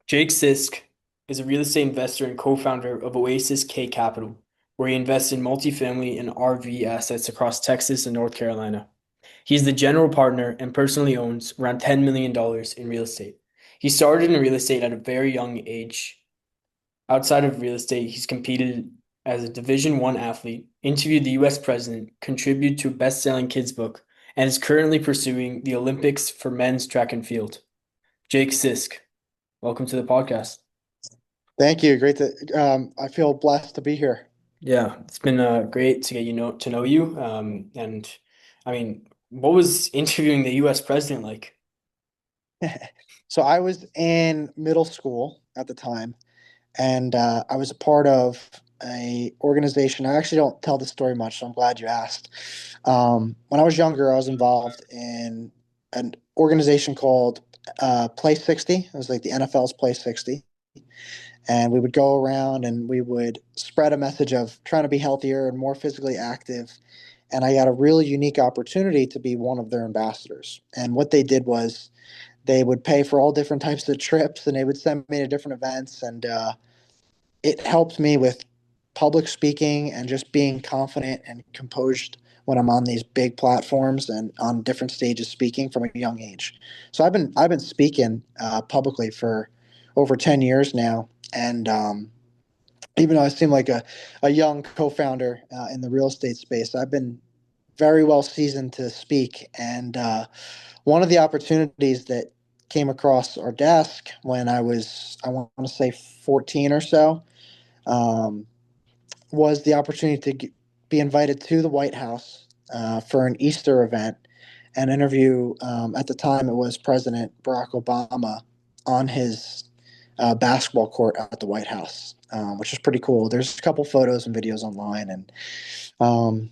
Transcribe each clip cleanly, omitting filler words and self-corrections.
Jake Sisk is a real estate investor and co-founder of Oasis K Capital, where he invests in multifamily and RV assets across Texas and North Carolina. He is the general partner and personally owns around $10 million in real estate. He started in real estate at a very young age. Outside of real estate, he's competed as a Division I athlete, interviewed the US president, contributed to a best-selling kids book, and is currently pursuing the Olympics for men's track and field. Jake Sisk, welcome to the podcast. Thank you. Great to, I feel blessed to be here. Yeah, it's been great to get to know you. And I mean, what was interviewing the U.S. president like? So I was in middle school at the time, and I was a part of a organization. I actually don't tell the story much, so I'm glad you asked. When I was younger, I was involved in an organization called Play 60. It was like the NFL's Play 60. And we would go around and we would spread a message of trying to be healthier and more physically active. And I got a really unique opportunity to be one of their ambassadors. And what they did was they would pay for all different types of trips and they would send me to different events. And it helped me with public speaking and just being confident and composed when I'm on these big platforms and on different stages speaking from a young age. So I've been speaking publicly for over 10 years now. And even though I seem like a young co-founder in the real estate space, I've been very well seasoned to speak. And one of the opportunities that came across our desk when I want to say 14 or so, um, was the opportunity to be invited to the White House for an Easter event and interview. At the time, it was President Barack Obama on his basketball court at the White House, which is pretty cool. There's a couple photos and videos online, and um,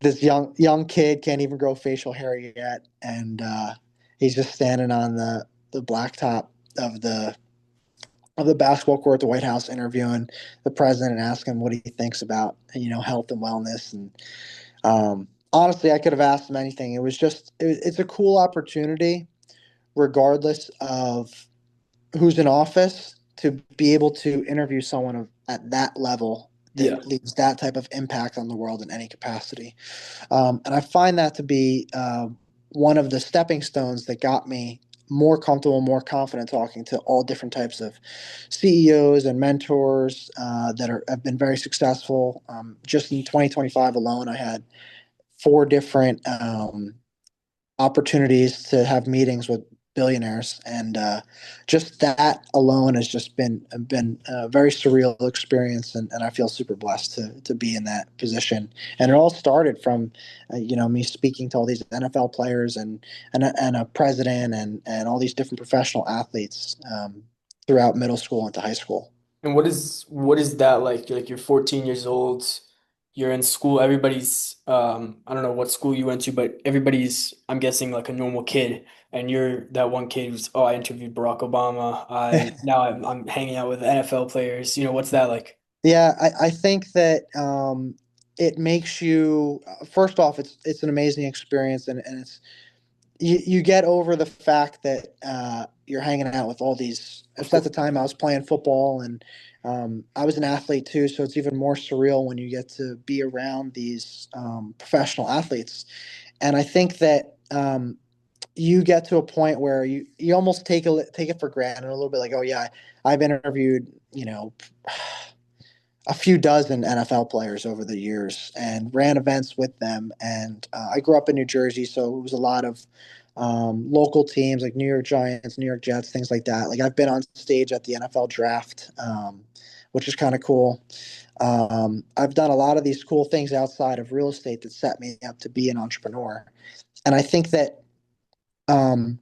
this young kid can't even grow facial hair yet, and he's just standing on the blacktop of the basketball court at the White House, interviewing the president and asking him what he thinks about health and wellness. And honestly, I could have asked him anything. It's a cool opportunity, regardless of who's in office, to be able to interview someone at that level Yeah. that leaves that type of impact on the world in any capacity. And I find that to be one of the stepping stones that got me more comfortable, more confident talking to all different types of CEOs and mentors have been very successful. Just in 2025 alone, I had four different opportunities to have meetings with billionaires, and just that alone has just been a very surreal experience, and I feel super blessed to be in that position. And it all started from me speaking to all these NFL players and a president and all these different professional athletes throughout middle school into high school. And what is that like? You're 14 years old, you're in school, everybody's I don't know what school you went to, but everybody's, I'm guessing, like a normal kid, and you're that one kid who's, oh, I interviewed Barack Obama. I'm hanging out with NFL players. What's that like? Yeah, I think that it makes you, first off, it's an amazing experience, and it's you get over the fact that you're hanging out with all these. Of At course. the time, I was playing football, and I was an athlete too, so it's even more surreal when you get to be around these professional athletes. And I think that you get to a point where you almost take it for granted a little bit, like, oh yeah, I've interviewed a few dozen NFL players over the years and ran events with them. And I grew up in New Jersey, so it was a lot of local teams like New York Giants, New York Jets, things like that. Like I've been on stage at the NFL draft, which is kind of cool. I've done a lot of these cool things outside of real estate that set me up to be an entrepreneur. And I think that um,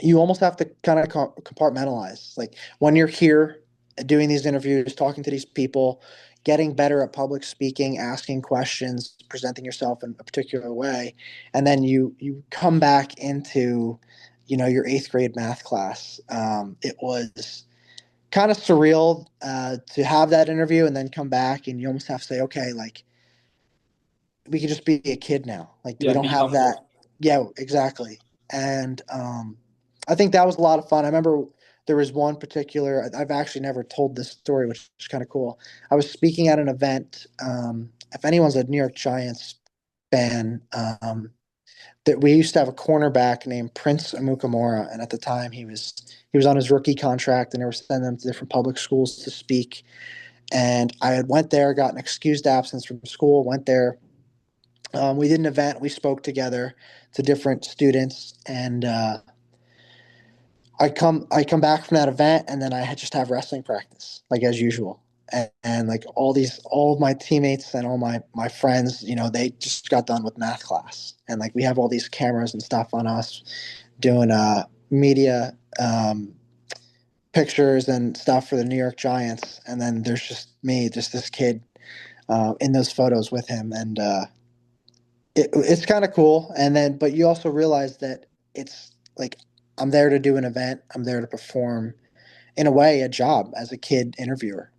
you almost have to kind of compartmentalize. Like when you're here doing these interviews, talking to these people, getting better at public speaking, asking questions, presenting yourself in a particular way, and then you come back into your eighth grade math class. It was kind of surreal to have that interview and then come back and you almost have to say, okay, like we could just be a kid now. Like we Yeah, don't be have that. humble. Yeah, exactly. And I think that was a lot of fun. I remember there was one particular, I've actually never told this story, which is kind of cool. I was speaking at an event. If anyone's a New York Giants fan, that we used to have a cornerback named Prince Amukamara, and at the time he was on his rookie contract, and they were sending him to different public schools to speak. And I had went there, got an excused absence from school, went there. We did an event. We spoke together to different students, and I come back from that event, and then I just have wrestling practice like as usual. And like all of my teammates and all my friends, they just got done with math class, and like we have all these cameras and stuff on us doing media pictures and stuff for the New York Giants, and then there's just me, just this kid in those photos with him, and it's kind of cool. And then, but you also realize that it's like I'm there to do an event, I'm there to perform, in a way, a job as a kid interviewer,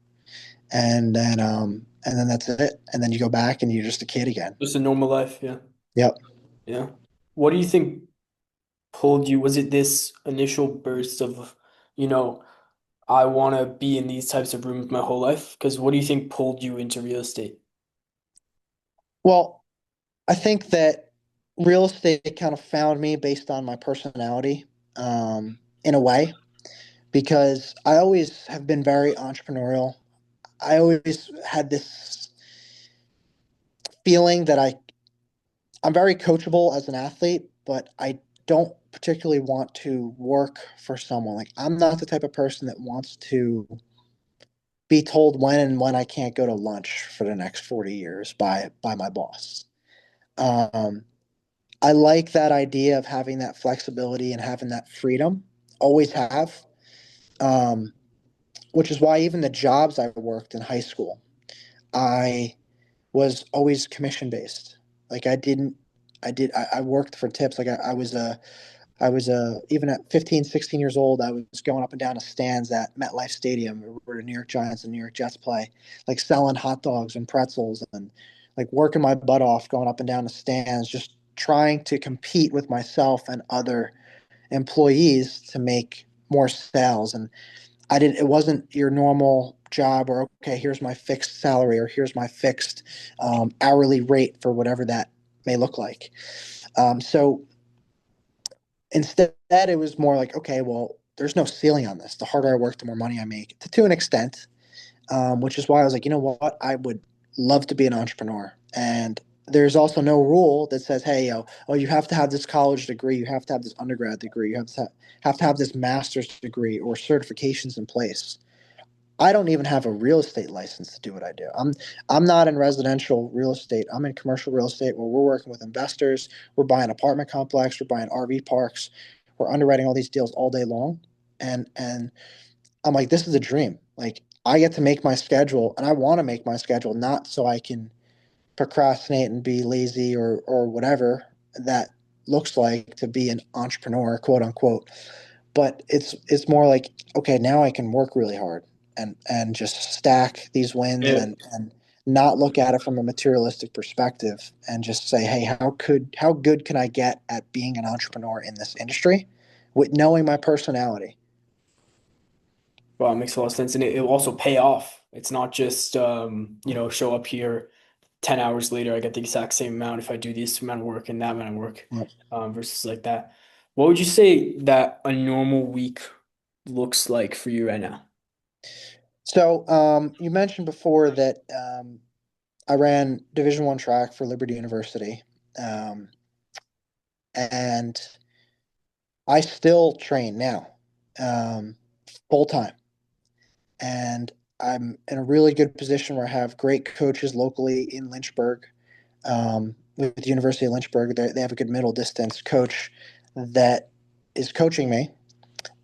and then that's it. And then you go back and you're just a kid again. Just a normal life, yeah. Yep. Yeah. What do you think pulled you? Was it this initial burst of, you know, I want to be in these types of rooms my whole life? Because what do you think pulled you into real estate? Well, I think that real estate kind of found me based on my personality, in a way, because I always have been very entrepreneurial. I always had this feeling that I'm very coachable as an athlete, but I don't particularly want to work for someone. Like I'm not the type of person that wants to be told when I can't go to lunch for the next 40 years by my boss. Um, I like that idea of having that flexibility and having that freedom. Always have. Um, which is why even the jobs I worked in high school, I was always commission based. Like I worked for tips. Like even at 15, 16 years old, I was going up and down the stands at MetLife Stadium where the New York Giants and New York Jets play, like selling hot dogs and pretzels and like working my butt off going up and down the stands, just trying to compete with myself and other employees to make more sales. And it wasn't your normal job or, okay, here's my fixed salary or here's my fixed hourly rate for whatever that may look like. So instead, it was more like, okay, well, there's no ceiling on this. The harder I work, the more money I make, to an extent, which is why I was like, you know what? I would love to be an entrepreneur. And there's also no rule that says, hey, oh, you have to have this college degree, you have to have this undergrad degree, you have to have this master's degree or certifications in place. I don't even have a real estate license to do what I do. I'm not in residential real estate. I'm in commercial real estate where we're working with investors. We're buying apartment complex. We're buying RV parks. We're underwriting all these deals all day long. And I'm like, this is a dream. Like I get to make my schedule, and I want to make my schedule not so I can procrastinate and be lazy or whatever that looks like to be an entrepreneur, quote unquote, but it's more like, okay, now I can work really hard and just stack these wins Yeah. and not look at it from a materialistic perspective and just say, hey, how good can I get at being an entrepreneur in this industry with knowing my personality. Well, it makes a lot of sense. And it will also pay off. It's not just, show up here 10 hours later, I get the exact same amount if I do this amount of work and that amount of work, versus like that. What would you say that a normal week looks like for you right now? So you mentioned before that I ran Division I track for Liberty University, um, and I still train now, full time, and I'm in a really good position where I have great coaches locally in Lynchburg. With the University of Lynchburg, they have a good middle distance coach that is coaching me,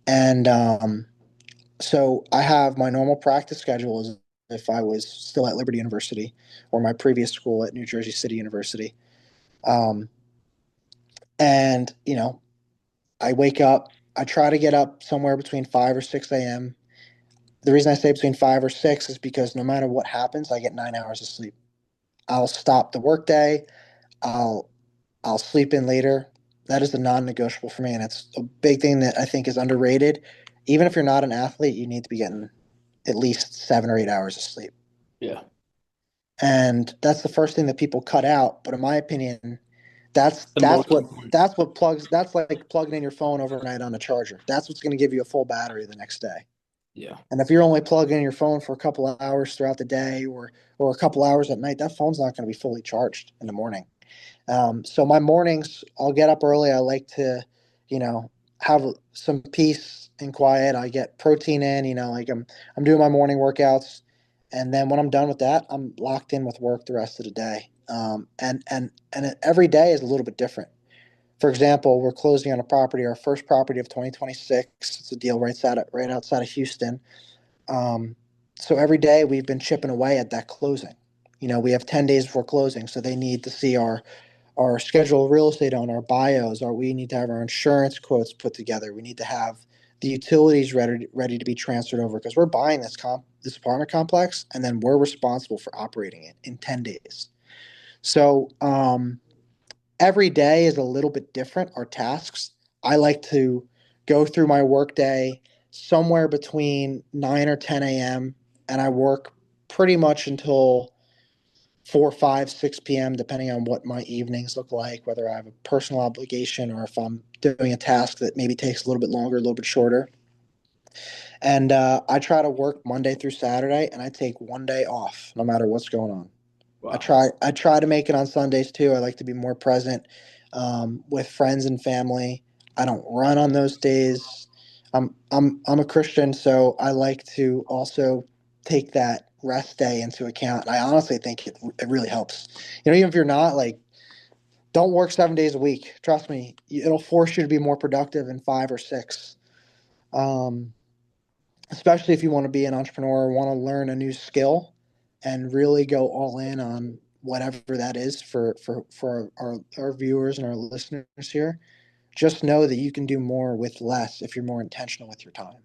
and so I have my normal practice schedule as if I was still at Liberty University or my previous school at New Jersey City University. Um, and I wake up. I try to get up somewhere between 5 or 6 a.m. The reason I say between 5 or 6 is because no matter what happens, I get 9 hours of sleep. I'll stop the workday. I'll I'll sleep in later. That is a non-negotiable for me, and it's a big thing that I think is underrated. even if you're not an athlete, you need to be getting at least 7 or 8 hours of sleep. Yeah. And that's the first thing that people cut out. But in my opinion, that's The that's most what important. that's what plugs that's like plugging in your phone overnight on a charger. That's what's going to give you a full battery the next day. Yeah. And if you're only plugging in your phone for a couple of hours throughout the day or a couple hours at night, that phone's not going to be fully charged in the morning. So my mornings, I'll get up early. I like to, you know, have some peace and quiet. I get protein in, like I'm doing my morning workouts, and then when I'm done with that, I'm locked in with work the rest of the day. And every day is a little bit different. For example, we're closing on a property, our first property of 2026. It's a deal right outside of Houston. Um, so every day we've been chipping away at that closing. We have 10 days before closing, so they need to see our schedule of real estate on our bios, or we need to have our insurance quotes put together. We need to have the utilities ready to be transferred over because we're buying this apartment complex, and then we're responsible for operating it in 10 days. So every day is a little bit different. Our tasks. I like to go through my workday somewhere between 9 or 10 a.m. and I work pretty much until 4, 5, 6 p.m., depending on what my evenings look like, whether I have a personal obligation or if I'm doing a task that maybe takes a little bit longer, a little bit shorter. And I try to work Monday through Saturday, and I take one day off, no matter what's going on. I Wow. try I try to make it on Sundays too. I like to be more present with friends and family. I don't run on those days. I'm a Christian, so I like to also take that rest day into account. I honestly think it really helps. Even if you're not like, don't work 7 days a week. Trust me, it'll force you to be more productive in 5 or 6. Um, Especially if you want to be an entrepreneur or want to learn a new skill and really go all in on whatever that is for our viewers and our listeners here. Just know that you can do more with less if you're more intentional with your time.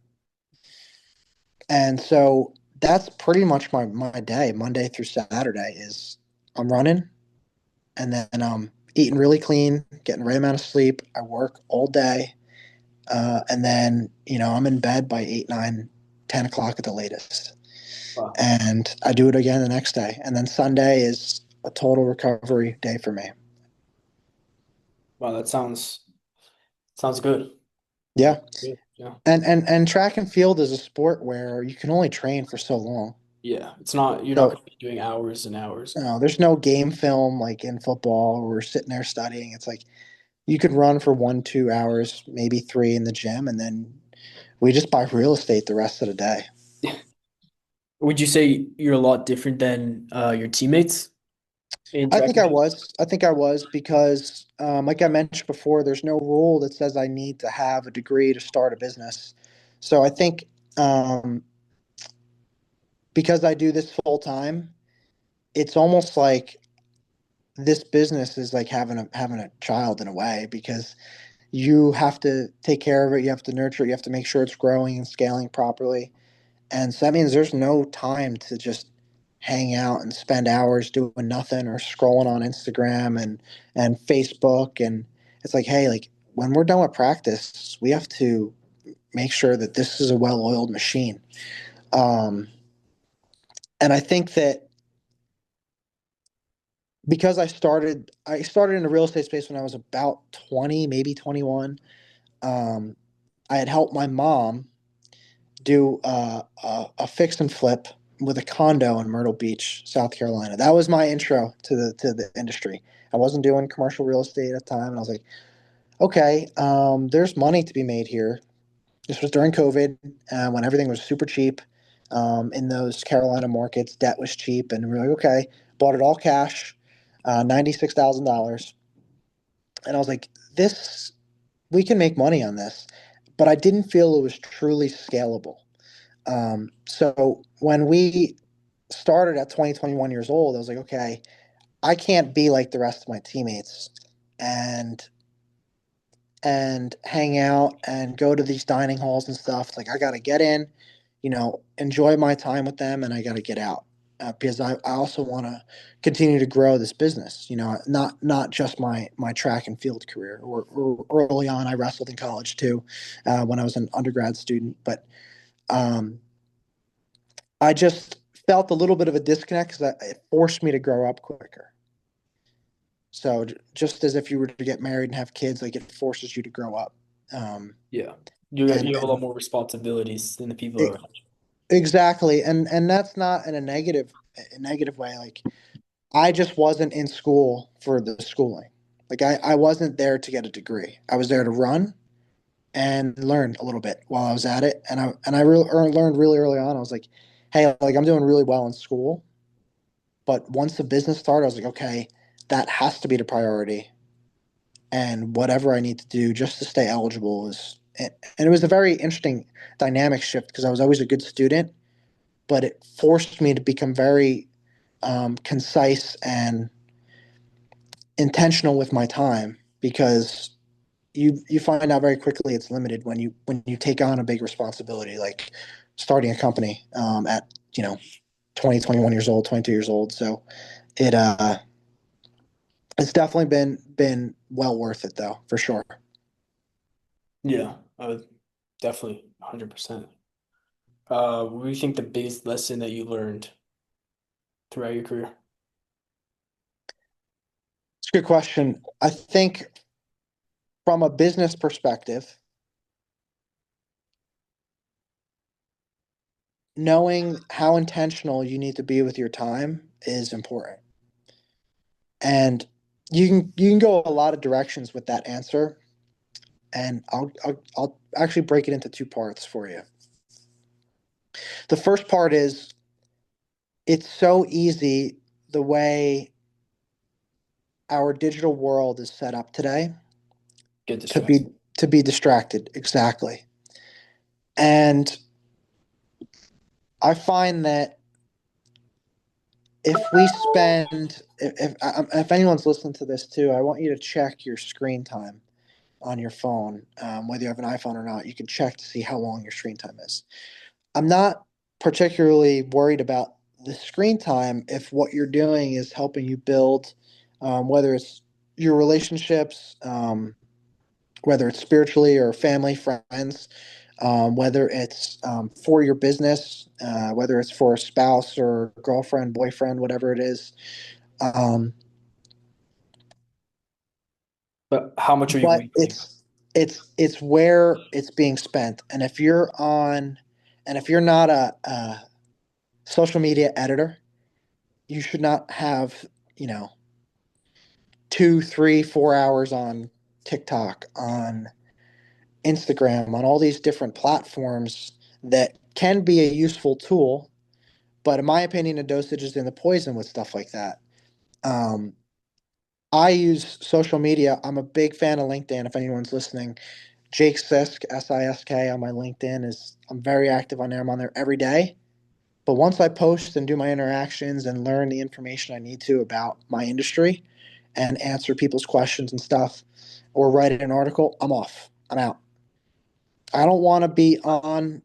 And so that's pretty much my day, Monday through Saturday, is I'm running, and then I'm eating really clean, getting the right amount of sleep. I work all day. And then, I'm in bed by 8, 9, 10 o'clock at the latest. Wow. And I do it again the next day. And then Sunday is a total recovery day for me. Wow, that sounds good. Yeah. Good. Yeah. And track and field is a sport where you can only train for so long. Yeah. You're not So going to be doing hours and hours. there's no game film like in football where we're sitting there studying. It's like you could run for 1, 2 hours, maybe 3 in the gym, and then we just buy real estate the rest of the day. Would you say you're a lot different than your teammates in I track think and I field? was. I think I was because, like I mentioned before, there's no rule that says I need to have a degree to start a business. So I think um, because I do this full time, it's almost like this business is like having a child in a way because you have to take care of it, you have to nurture it, you have to make sure it's growing and scaling properly. And so that means there's no time to just hang out and spend hours doing nothing or scrolling on Instagram and Facebook. And it's like, hey, like when we're done with practice, we have to make sure that this is a well-oiled machine. Um, and I think that because I started in the real estate space when I was about 20, maybe 21. Um, I had helped my mom do a fix and flip with a condo in Myrtle Beach, South Carolina. That was my intro to the industry. I wasn't doing commercial real estate at the time, and I was like, okay, there's money to be made here. This was during COVID, when everything was super cheap. In those Carolina markets, debt was cheap, and we are like, okay, bought it all cash, $96,000, and I was like, this we can make money on this, but I didn't feel it was truly scalable. So when we started at 20, 21 years old, I was like, okay, I can't be like the rest of my teammates and hang out and go to these dining halls and stuff. Like I got to get in, enjoy my time with them, and I got to get out. because I also want to continue to grow this business. Not just my track and field career. Or early on, I wrestled in college too, when I was an undergrad student. But um, I just felt a little bit of a disconnect because it forced me to grow up quicker. So just as if you were to get married and have kids, like it forces you to grow up. Um, Yeah. You have a lot and more responsibilities than the people it, around exactly, and that's not in a negative way. Like I just wasn't in school for the schooling. Like I wasn't there to get a degree. I was there to run and learn a little bit while I was at it. And I learned really early on. I was like, hey, like I'm doing really well in school, but once the business started, I was like, okay, that has to be the priority. And whatever I need to do just to stay eligible is. And it was a very interesting dynamic shift because I was always a good student, but it forced me to become very concise and intentional with my time because you find out very quickly it's limited when you take on a big responsibility like starting a company at 20, 21 years old, 22 years old. So it it's definitely been well worth it though, for sure. you. Yeah, I would definitely 100%. What do you think the biggest lesson that you learned throughout your career? It's a good question. I think from a business perspective, knowing how intentional you need to be with your time is important. And you can go a lot of directions with that answer. And I'll actually break it into two parts for you. The first part is it's so easy the way our digital world is set up today Get to distracted. be exactly. And I find that if we spend if anyone's listening to this too, I want you to check your screen time on your phone, whether you have an iPhone or not. You can check to see how long your screen time is. I'm not particularly worried about the screen time if what you're doing is helping you build, whether it's your relationships, whether it's spiritually or family, friends, whether it's for your business, whether it's for a spouse or girlfriend, boyfriend, whatever it is. Um, But how much are you but wasting? it's where it's being spent, and if you're not a social media editor, you should not have, you know, 2, 3, 4 hours on TikTok, on Instagram, on all these different platforms that can be a useful tool. But in my opinion, the dosage is in the poison with stuff like that. Um, I use social media. I'm a big fan of LinkedIn. If anyone's listening, Jake Sisk, Sisk on my LinkedIn is I'm very active on there. I'm on there every day. But once I post and do my interactions and learn the information I need to about my industry and answer people's questions and stuff, or write an article, I'm off. I'm out. I don't want to be on.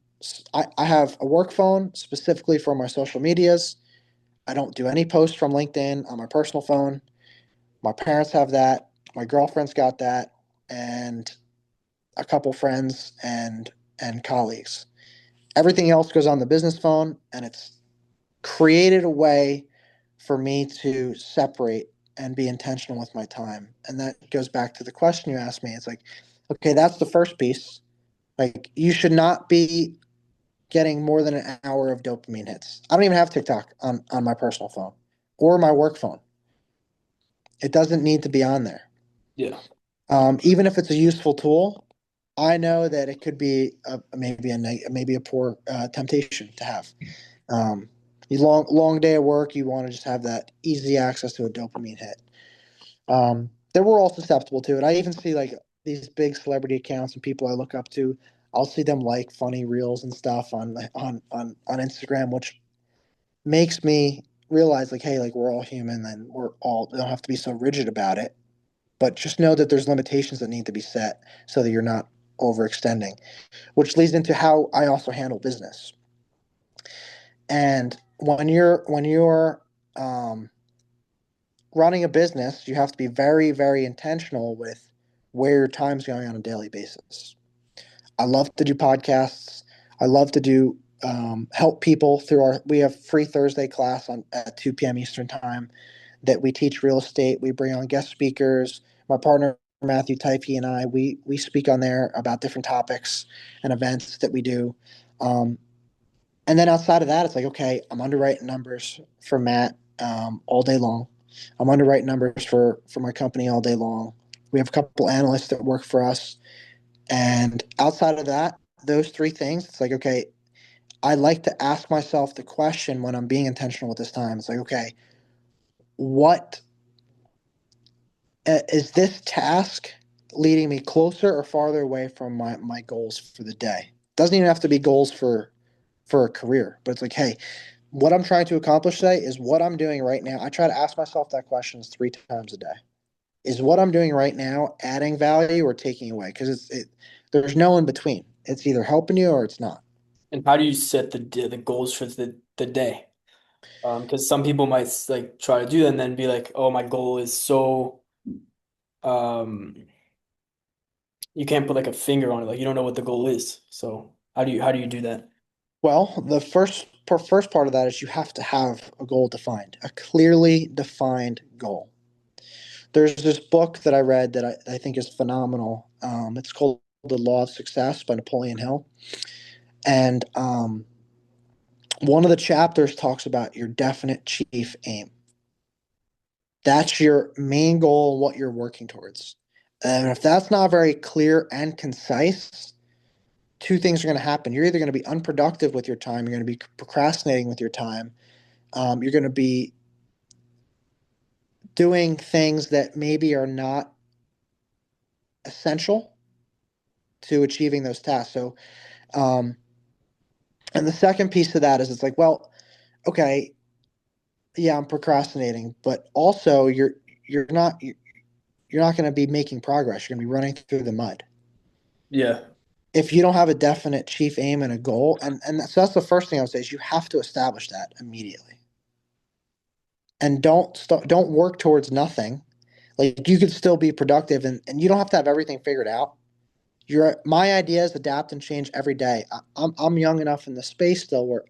I have a work phone specifically for my social medias. I don't do any posts from LinkedIn on my personal phone. My parents have that. My girlfriend's got that, and a couple friends and colleagues. Everything else goes on the business phone, and it's created a way for me to separate and be intentional with my time. And that goes back to the question you asked me. It's like, okay, that's the first piece. Like, you should not be getting more than an hour of dopamine hits. I don't even have TikTok on my personal phone or my work phone. It doesn't need to be on there. Yeah. Even if it's a useful tool, I know that it could be maybe a poor temptation to have. You long day at work, you want to just have that easy access to a dopamine hit. That we're all susceptible to it. I even see like these big celebrity accounts and people I look up to. I'll see them like funny reels and stuff on Instagram, which makes me realize like, hey, like we're all human and we don't have to be so rigid about it. But just know that there's limitations that need to be set so that you're not overextending, which leads into how I also handle business. And when you're um, running a business, you have to be very, very intentional with where your time's going on a daily basis. I love to do podcasts. I love to do help people through our. We have free Thursday class on at 2 p.m. Eastern time that we teach real estate. We bring on guest speakers. My partner Matthew Typke and I we speak on there about different topics and events that we do. Um, and then outside of that, it's like, okay, I'm underwriting numbers for Matt all day long. I'm underwriting numbers for my company all day long. We have a couple analysts that work for us, and outside of that, those three things, it's like, okay, I like to ask myself the question when I'm being intentional with this time. It's like, okay, what is this task leading me closer or farther away from my goals for the day? Doesn't even have to be goals for a career, but it's like, hey, what I'm trying to accomplish today is what I'm doing right now. I try to ask myself that question 3 times a day. Is what I'm doing right now adding value or taking away? Because there's no in between. It's either helping you or it's not. And how do you set the goals for the day? Because some people might like try to do that and then be like, "Oh, my goal is so um you can't put like a finger on it. Like you don't know what the goal is. So how do you do that?" Well, the first part of that is you have to have a goal defined, a clearly defined goal. There's this book that I read that I think is phenomenal. It's called The Law of Success by Napoleon Hill. And one of the chapters talks about your definite chief aim. That's your main goal and what you're working towards. And if that's not very clear and concise, two things are going to happen. You're either going to be unproductive with your time, you're going to be procrastinating with your time, you're going to be doing things that maybe are not essential to achieving those tasks. So, um, and the second piece of that is it's like, well, okay, yeah, I'm procrastinating, but also you're not you're not going to be making progress. You're going to be running through the mud Yeah. if you don't have a definite chief aim and a goal. And so that's the first thing I would say is you have to establish that immediately, and don't work towards nothing. Like you could still be productive, and you don't have to have everything figured out. My ideas adapt and change every day. I'm young enough in the space still where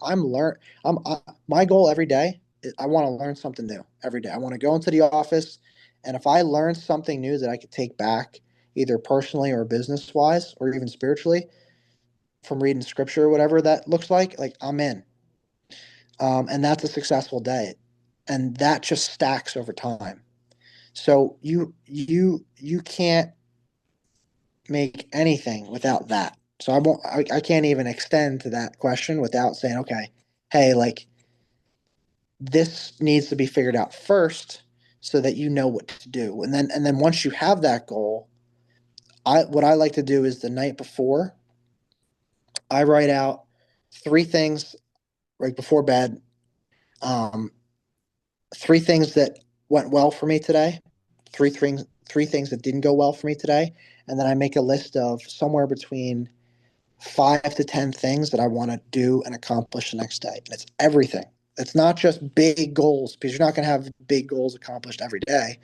my goal every day is I want to learn something new every day. I want to go into the office, and if I learn something new that I could take back, either personally or business wise, or even spiritually, from reading scripture or whatever that looks like I'm in. And that's a successful day, and that just stacks over time. So you can't make anything without that. So I can't even extend to that question without saying, okay, hey, like this needs to be figured out first so that you know what to do. And then once you have that goal, what I like to do is the night before, I write out three things right before bed. Um, three things that went well for me today, three things that didn't go well for me today, and then I make a list of somewhere between 5 to 10 things that I want to do and accomplish the next day. And it's everything. It's not just big goals because you're not going to have big goals accomplished every day,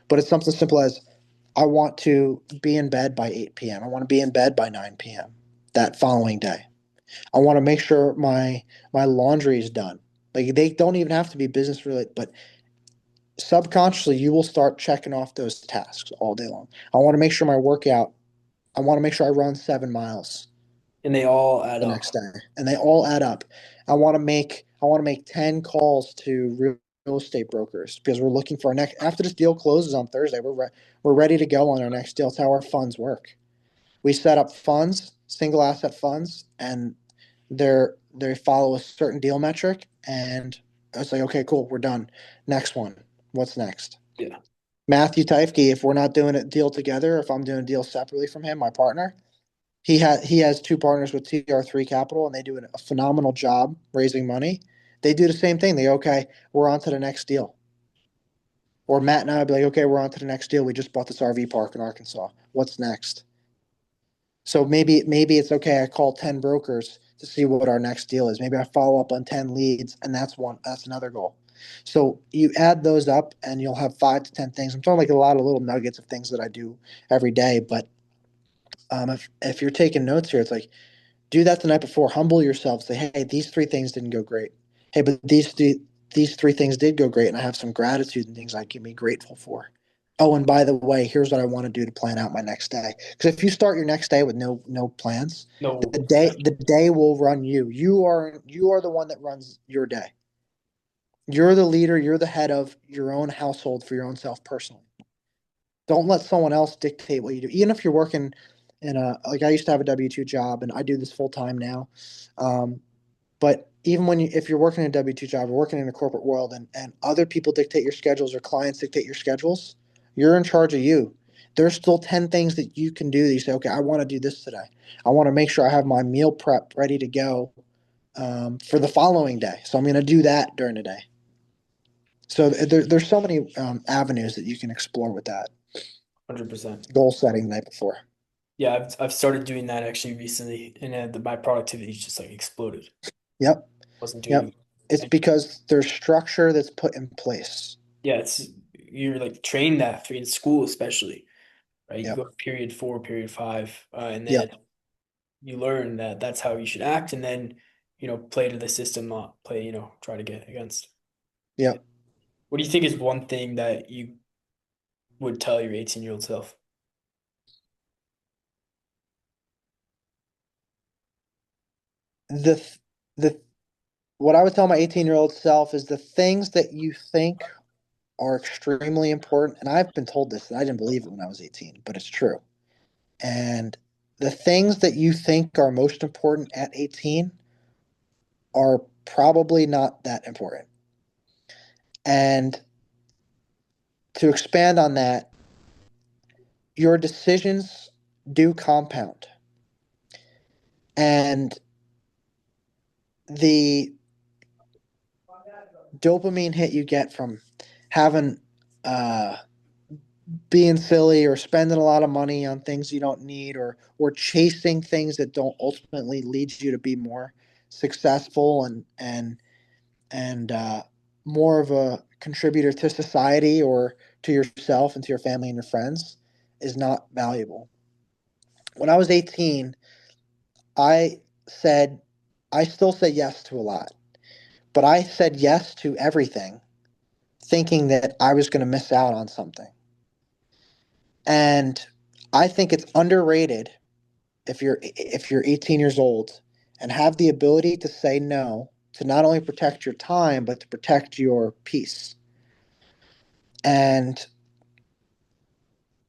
but it's something simple as I want to be in bed by 8 p.m. I want to be in bed by 9 p.m. that following day. I want to make sure my laundry is done. Like they don't even have to be business related, but subconsciously you will start checking off those tasks all day long. I want to make sure my workout, I want to make sure I run 7 miles And they all add the up. next day, and they all add up. I want to make 10 calls to real estate brokers because we're looking for our next. After this deal closes on Thursday, we're ready to go on our next deal. It's how our funds work. We set up funds, single asset funds, and they follow a certain deal metric, and it's like, okay, cool, we're done. Next one. What's next? Yeah. Matthew Typke, if we're not doing a deal together, if I'm doing a deal separately from him, my partner, he has two partners with TR3 Capital, and they do a phenomenal job raising money. They do the same thing. They okay, we're on to the next deal. Or Matt and I would be like, okay, we're on to the next deal. We just bought this RV park in Arkansas. What's next? So maybe it's okay. I call 10 brokers to see what our next deal is. Maybe I follow up on 10 leads, and that's another goal. So you add those up and you'll have 5 to 10 things. I'm talking like a lot of little nuggets of things that I do every day. But if you're taking notes here, it's like do that the night before. Humble yourself. Say, hey, these 3 things didn't go great. Hey, but these 3 things did go great, and I have some gratitude and things I can be grateful for. Oh, and by the way, here's what I want to do to plan out my next day. Because if you start your next day with no plans, the No, day will run you. You are the one that runs your day. You're the leader. You're the head of your own household for your own self personally. Don't let someone else dictate what you do. Even if you're working in like I used to have a W-2 job and I do this full time now. Um, but even if you're working in a W-2 job or working in a corporate world and other people dictate your schedules or clients dictate your schedules, you're in charge of you. There's still 10 things that you can do that you say, okay, I want to do this today. I want to make sure I have my meal prep ready to go for the following day. So I'm going to do that during the day. So there's so many avenues that you can explore with that 100%. goal setting the night before. Yeah, I've started doing that actually recently, and my productivity just like exploded. Yep. Wasn't Yep. doing, It's and because there's structure that's put in place. yeah, it's you're like trained that through in school especially, right? You Yep. go to period 4, period 5, and then Yep. you learn that that's how you should act, and then play to the system, not play, try to get against. Yep. What do you think is one thing that you would tell your 18-year-old self? The the what I would tell my 18-year-old self is the things that you think are extremely important, and I've been told this, and I didn't believe it when I was 18, but it's true. And the things that you think are most important at 18 are probably not that important. And to expand on that, your decisions do compound. And the dopamine hit you get from having uh, being silly or spending a lot of money on things you don't need or chasing things that don't ultimately lead you to be more successful and more of a contributor to society or to yourself and to your family and your friends is not valuable. When I was 18, I said I still say yes to a lot, but I said yes to everything thinking that I was going to miss out on something. And I think it's underrated if you're 18 years old and have the ability to say no to not only protect your time but to protect your peace. And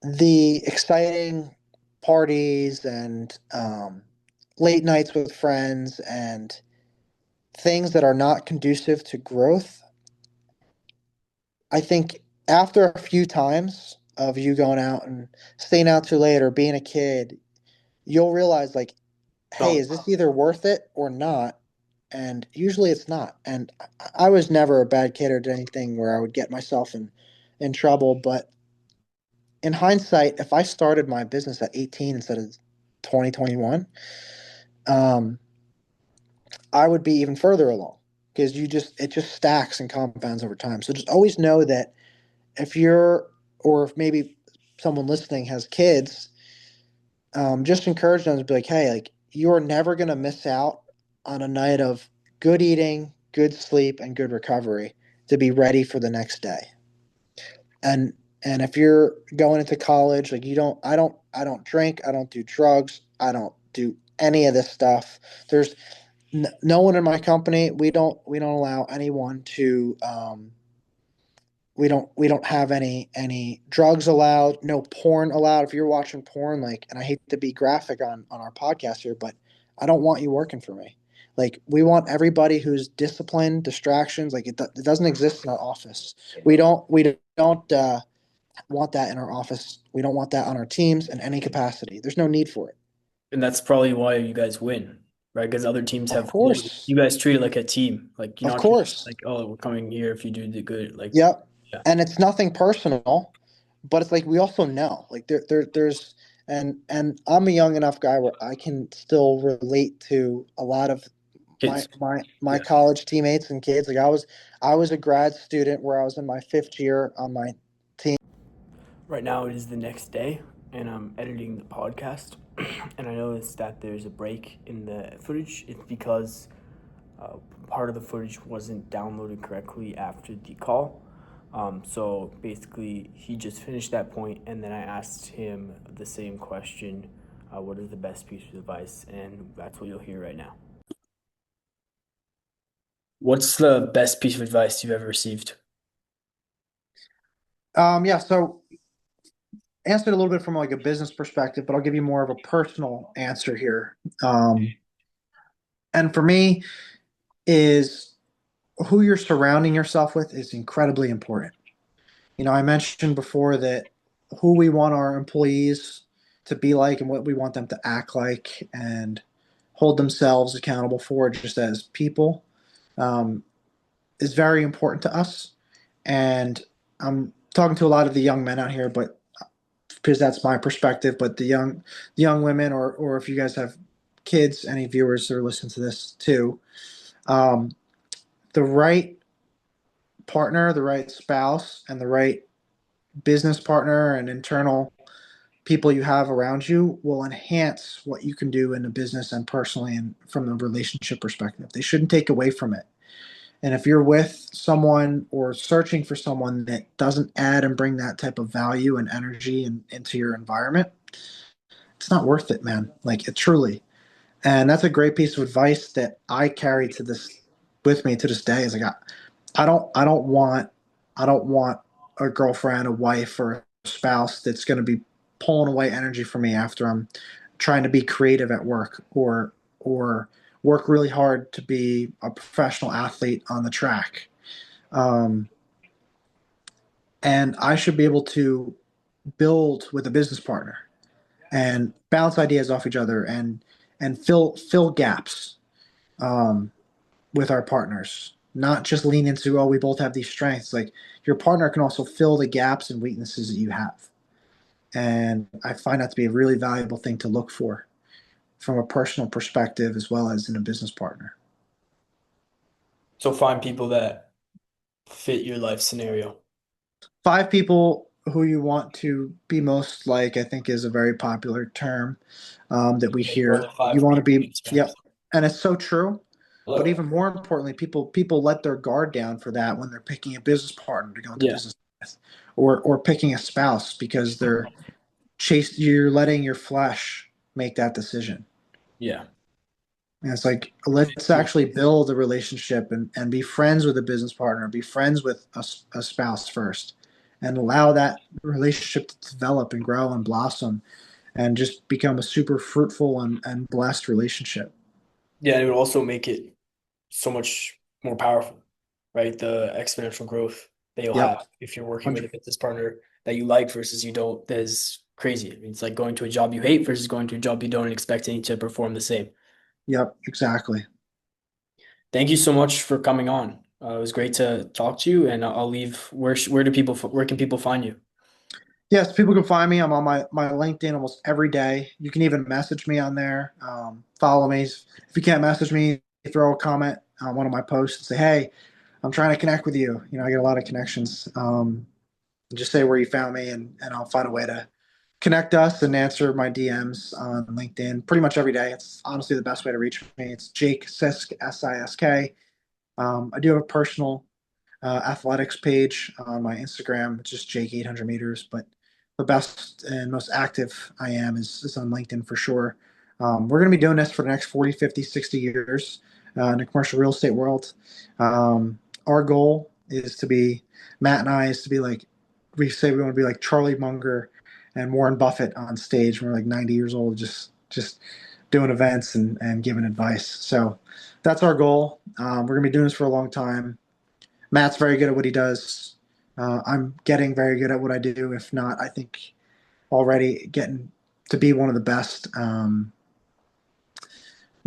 the exciting parties and late nights with friends and things that are not conducive to growth, I think after a few times of you going out and staying out too late or being a kid, you'll realize like, hey, No, is this either worth it or not? And usually it's not. And I was never a bad kid or did anything where I would get myself in trouble. But in hindsight, if I started my business at 18 instead of 2021, um, I would be even further along because it just stacks and compounds over time. So just always know that if you're, or if maybe someone listening has kids, just encourage them to be like, hey, like you're never going to miss out on a night of good eating, good sleep, and good recovery to be ready for the next day. And and if you're going into college, like I don't drink, I don't do drugs, I don't do any of this stuff. There's no one in my company. We don't allow anyone to we don't have any drugs allowed, no porn allowed. If you're watching porn, like, and I hate to be graphic on our podcast here, but I don't want you working for me. Like, we want everybody who's disciplined, distractions, like it doesn't exist in our office. We don't want that in our office. We don't want that on our teams in any capacity. There's no need for it. and that's probably why you guys win, right? Because other teams Of have goals. course. You guys treat it like a team. Like you're Of not just course. like, oh, we're coming here if you do the good. Like, Yep. yeah, And it's nothing personal, but it's like we also know. Like there's And I'm a young enough guy where I can still relate to a lot of my Kids. my Yeah. college teammates and kids. Like I was a grad student where I was in my fifth year on my team. Right now it is the next day, and I'm editing the podcast, and I noticed that there's a break in the footage. It's because uh, part of the footage wasn't downloaded correctly after the call. So basically, he just finished that point, and then I asked him the same question: "What is the best piece of advice?" And that's what you'll hear right now. What's the best piece of advice you've ever received? Yeah, so answered a little bit from like a business perspective, but I'll give you more of a personal answer here. And for me, is who you're surrounding yourself with is incredibly important. I mentioned before that who we want our employees to be like and what we want them to act like and hold themselves accountable for just as people um, is very important to us. And I'm talking to a lot of the young men out here, but because that's my perspective, but the young women, or if you guys have kids, any viewers that are listening to this too, um, the right partner, the right spouse, and the right business partner and internal people you have around you will enhance what you can do in a business and personally and from the relationship perspective. They shouldn't take away from it. And if you're with someone or searching for someone that doesn't add and bring that type of value and energy into your environment, it's not worth it, man. Like it truly. And that's a great piece of advice that I carry to this with me to this day. Is like I don't want a girlfriend, a wife, or a spouse that's going to be pulling away energy from me after I'm trying to be creative at work or work really hard to be a professional athlete on the track. Um, and I should be able to build with a business partner and bounce ideas off each other and fill gaps um, with our partners. Not just lean into, oh, we both have these strengths. Like your partner can also fill the gaps and weaknesses that you have. And I find that to be a really valuable thing to look for from a personal perspective as well as in a business partner. So find people that fit your life scenario. Five people who you want to be most like, I think, is a very popular term that we Okay, more hear. than You five want to people be, you'd spend. yep. And it's so true. But Hello? even more importantly, people let their guard down for that when they're picking a business partner to go into Yeah, business with, or picking a spouse because you're letting your flesh make that decision. yeah. And it's like let's Yeah. actually build a relationship and be friends with a business partner, be friends with a spouse first, and allow that relationship to develop and grow and blossom and just become a super fruitful and blessed relationship. Yeah, and it would also make it so much more powerful, right? The exponential growth that you'll Yep. have if you're working with a 100. business partner that you like versus you don't. That is crazy. I mean, it's like going to a job you hate versus going to a job you don't and expecting to perform the same. Yep. Exactly. Thank you so much for coming on. It was great to talk to you, and I'll leave. Where can people find you? Yes, people can find me. I'm on my LinkedIn almost every day. You can even message me on there. Follow me. If you can't message me, throw a comment on one of my posts and say, "Hey, I'm trying to connect with you." I get a lot of connections. Just say where you found me, and I'll find a way to connect us and answer my DMs on LinkedIn pretty much every day. It's honestly the best way to reach me. It's Jake Sisk, Sisk. I do have a personal athletics page on my Instagram. It's just Jake 800 meters, but the best and most active I am is on LinkedIn for sure. We're going to be doing this for the next 40, 50, 60 years in the commercial real estate world. Our goal is to be, Matt and I, is to be like, we say we want to be like Charlie Munger and Warren Buffett on stage when we're like 90 years old, just doing events and giving advice. So that's our goal. We're going to be doing this for a long time. Matt's very good at what he does. I'm getting very good at what I do. If not, I think already getting to be one of the best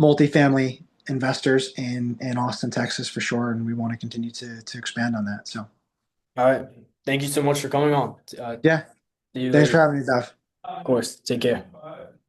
multifamily investors in Austin, Texas, for sure. And we want to continue to expand on that. So, All right. Thank you so much for coming on. yeah, See you thanks for later. having me, Duff. Of course. Take care.